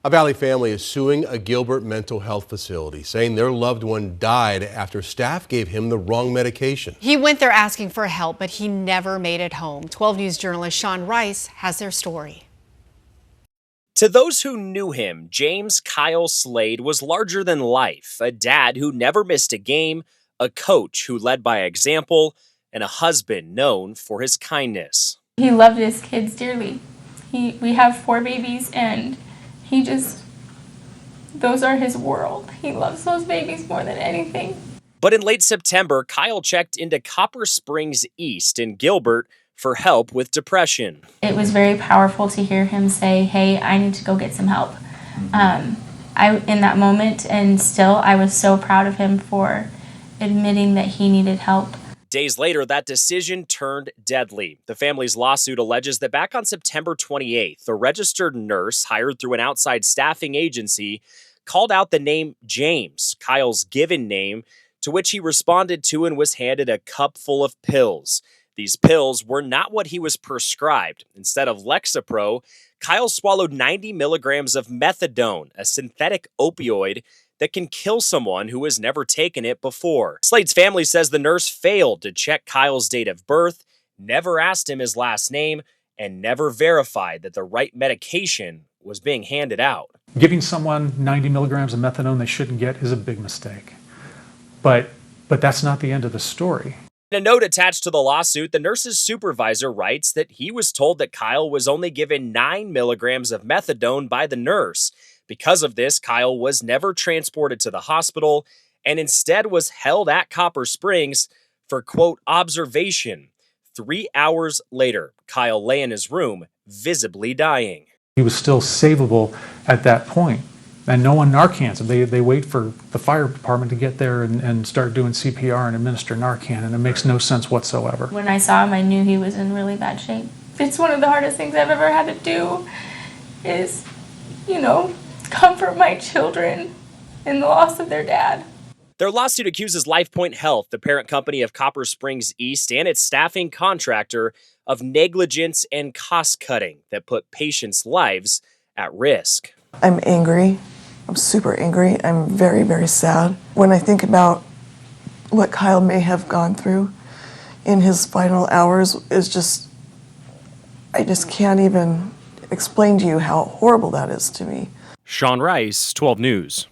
A Valley family is suing a Gilbert mental health facility, saying their loved one died after staff gave him the wrong medication. He went there asking for help, but he never made it home. 12 News journalist Sean Rice has their story. To those who knew him, James Kyle Slade was larger than life, a dad who never missed a game, a coach who led by example, and a husband known for his kindness. He loved his kids dearly. We have 4 babies, and those are his world. He loves those babies more than anything. But in late September, Kyle checked into Copper Springs East in Gilbert for help with depression. It was very powerful to hear him say, "Hey, I need to go get some help." In that moment, and still, I was so proud of him for admitting that he needed help. Days later, that decision turned deadly. The family's lawsuit alleges that back on September 28th, a registered nurse hired through an outside staffing agency called out the name James, Kyle's given name, to which he responded to and was handed a cup full of pills. These pills were not what he was prescribed. Instead of Lexapro, Kyle swallowed 90 milligrams of methadone, a synthetic opioid that can kill someone who has never taken it before. Slade's family says the nurse failed to check Kyle's date of birth, never asked him his last name, and never verified that the right medication was being handed out. Giving someone 90 milligrams of methadone they shouldn't get is a big mistake. But that's not the end of the story. In a note attached to the lawsuit, the nurse's supervisor writes that he was told that Kyle was only given 9 milligrams of methadone by the nurse. Because of this, Kyle was never transported to the hospital and instead was held at Copper Springs for, quote, observation. 3 hours later, Kyle lay in his room, visibly dying. He was still savable at that point. And no one Narcans him. They wait for the fire department to get there and start doing CPR and administer Narcan, and it makes no sense whatsoever. When I saw him, I knew he was in really bad shape. It's one of the hardest things I've ever had to do is, comfort my children in the loss of their dad. Their lawsuit accuses LifePoint Health, the parent company of Copper Springs East, and its staffing contractor of negligence and cost-cutting that put patients' lives at risk. I'm angry. I'm super angry. I'm very, very sad. When I think about what Kyle may have gone through in his final hours, I just can't even explain to you how horrible that is to me. Sean Rice, 12 News.